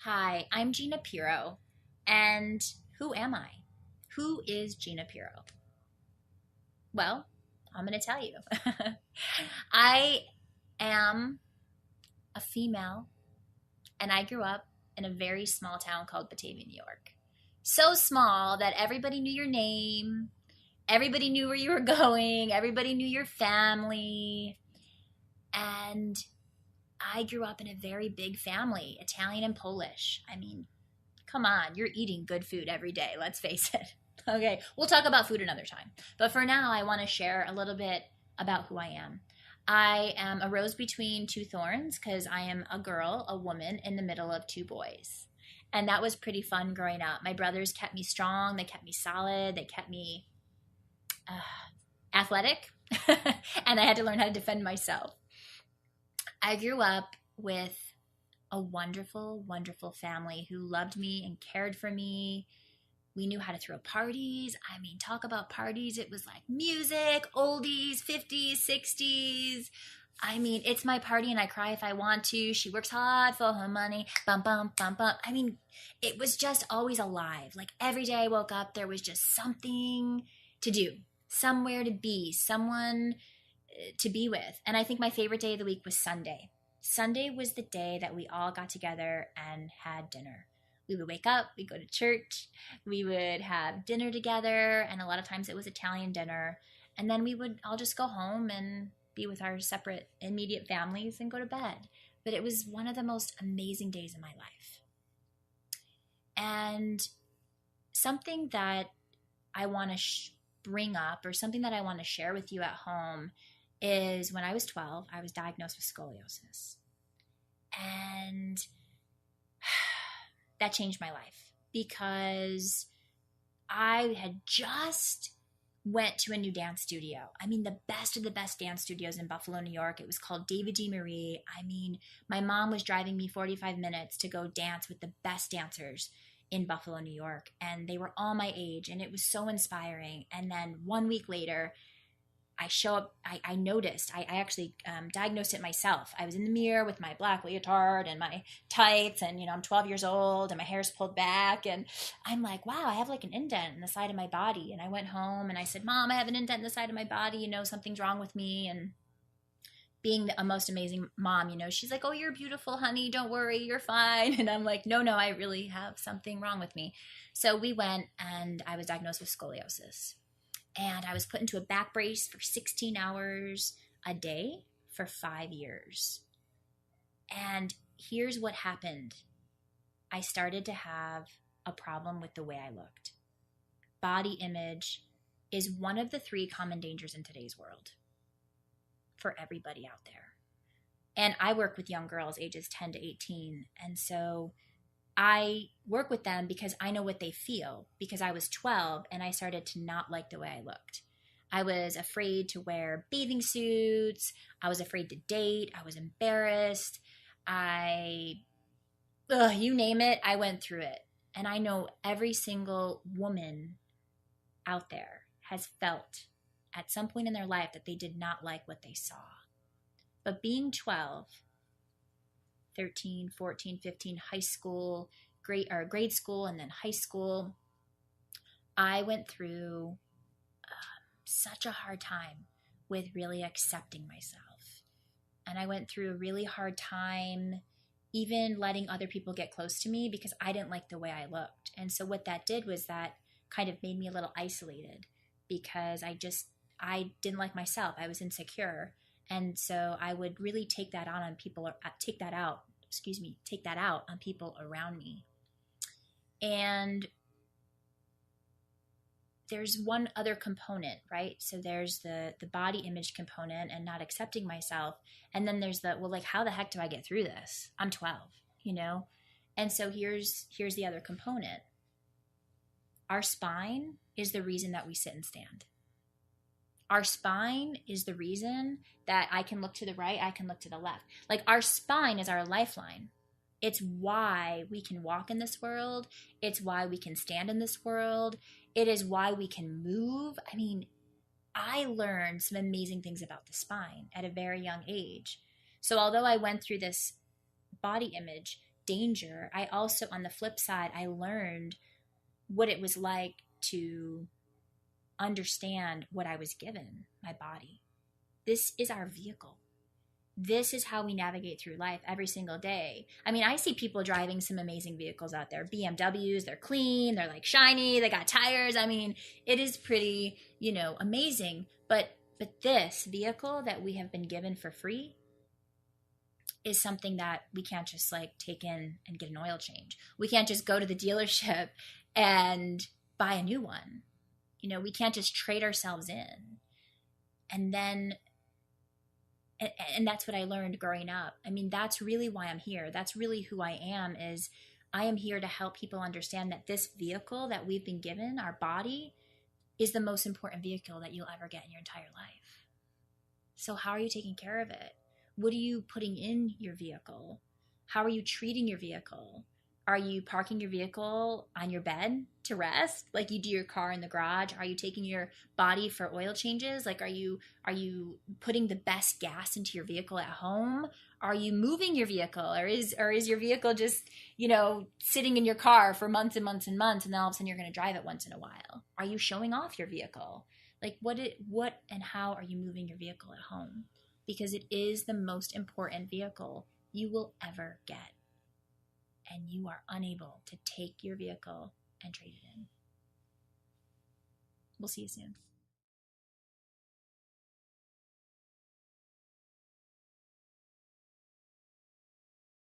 Hi, I'm Gina Pero. And who am I? Who is Gina Pero? Well, I'm going to tell you. I am a female, and I grew up in a very small town called Batavia, New York. So small that everybody knew your name, everybody knew where you were going, everybody knew your family. And I grew up in a very big family, Italian and Polish. I mean, come on, you're eating good food every day, let's face it. Okay, we'll talk about food another time. But for now, I want to share a little bit about who I am. I am a rose between two thorns because I am a girl, a woman in the middle of two boys. And that was pretty fun growing up. My brothers kept me strong, they kept me solid, they kept me athletic, and I had to learn how to defend myself. I grew up with a wonderful, wonderful family who loved me and cared for me. We knew how to throw parties. I mean, talk about parties. It was like music, oldies, 50s, 60s. I mean, it's my party and I cry if I want to. She works hard for her money. Bum, bum, bum, bum. I mean, it was just always alive. Like every day I woke up, there was just something to do, somewhere to be, someone to be with. And I think my favorite day of the week was Sunday. Sunday was the day that we all got together and had dinner. We would wake up, we'd go to church, we would have dinner together, and a lot of times it was Italian dinner. And then we would all just go home and be with our separate immediate families and go to bed. But it was one of the most amazing days of my life. And something that I want to bring up, or something that I want to share with you at home, is when I was 12, I was diagnosed with scoliosis. And that changed my life because I had just went to a new dance studio. I mean, the best of the best dance studios in Buffalo, New York. It was called David D. Marie. I mean, my mom was driving me 45 minutes to go dance with the best dancers in Buffalo, New York. And they were all my age, and it was so inspiring. And then 1 week later, I show up, I noticed, I actually diagnosed it myself. I was in the mirror with my black leotard and my tights, and, I'm 12 years old and my hair's pulled back. And I'm like, wow, I have like an indent in the side of my body. And I went home and I said, Mom, I have an indent in the side of my body. Something's wrong with me. And being a most amazing mom, she's like, oh, you're beautiful, honey. Don't worry. You're fine. And I'm like, no, I really have something wrong with me. So we went and I was diagnosed with scoliosis. And I was put into a back brace for 16 hours a day for 5 years. And here's what happened. I started to have a problem with the way I looked. Body image is one of the 3 common dangers in today's world for everybody out there. And I work with young girls ages 10 to 18. And so I work with them because I know what they feel, because I was 12 and I started to not like the way I looked. I was afraid to wear bathing suits. I was afraid to date. I was embarrassed. You name it, I went through it. And I know every single woman out there has felt at some point in their life that they did not like what they saw. But being 12, 13, 14, 15, high school, grade school, and then high school, I went through such a hard time with really accepting myself. And I went through a really hard time even letting other people get close to me because I didn't like the way I looked. And so what that did was that kind of made me a little isolated because I didn't like myself. I was insecure. And so I would really take that out on people around me. And there's one other component, right? So there's the body image component and not accepting myself. And then there's how the heck do I get through this? I'm 12, And so here's the other component. Our spine is the reason that we sit and stand. Our spine is the reason that I can look to the right, I can look to the left. Like our spine is our lifeline. It's why we can walk in this world. It's why we can stand in this world. It is why we can move. I mean, I learned some amazing things about the spine at a very young age. So although I went through this body image danger, I also, on the flip side, I learned what it was like to understand what I was given, my body. This is our vehicle. This is how we navigate through life every single day. I mean, I see people driving some amazing vehicles out there. BMWs, they're clean, they're like shiny, they got tires. I mean, it is pretty, amazing. But this vehicle that we have been given for free is something that we can't just like take in and get an oil change. We can't just go to the dealership and buy a new one. We can't just trade ourselves in. And then, and that's what I learned growing up. I mean, that's really why I'm here. That's really who I am, is I am here to help people understand that this vehicle that we've been given, our body, is the most important vehicle that you'll ever get in your entire life. So how are you taking care of it? What are you putting in your vehicle? How are you treating your vehicle? Are you parking your vehicle on your bed to rest like you do your car in the garage? Are you taking your body for oil changes? Like, are you putting the best gas into your vehicle at home? Are you moving your vehicle, or is your vehicle just, sitting in your car for months and months and months, and then all of a sudden you're going to drive it once in a while? Are you showing off your vehicle? Like, what and how are you moving your vehicle at home? Because it is the most important vehicle you will ever get. And you are unable to take your vehicle and trade it in. We'll see you soon.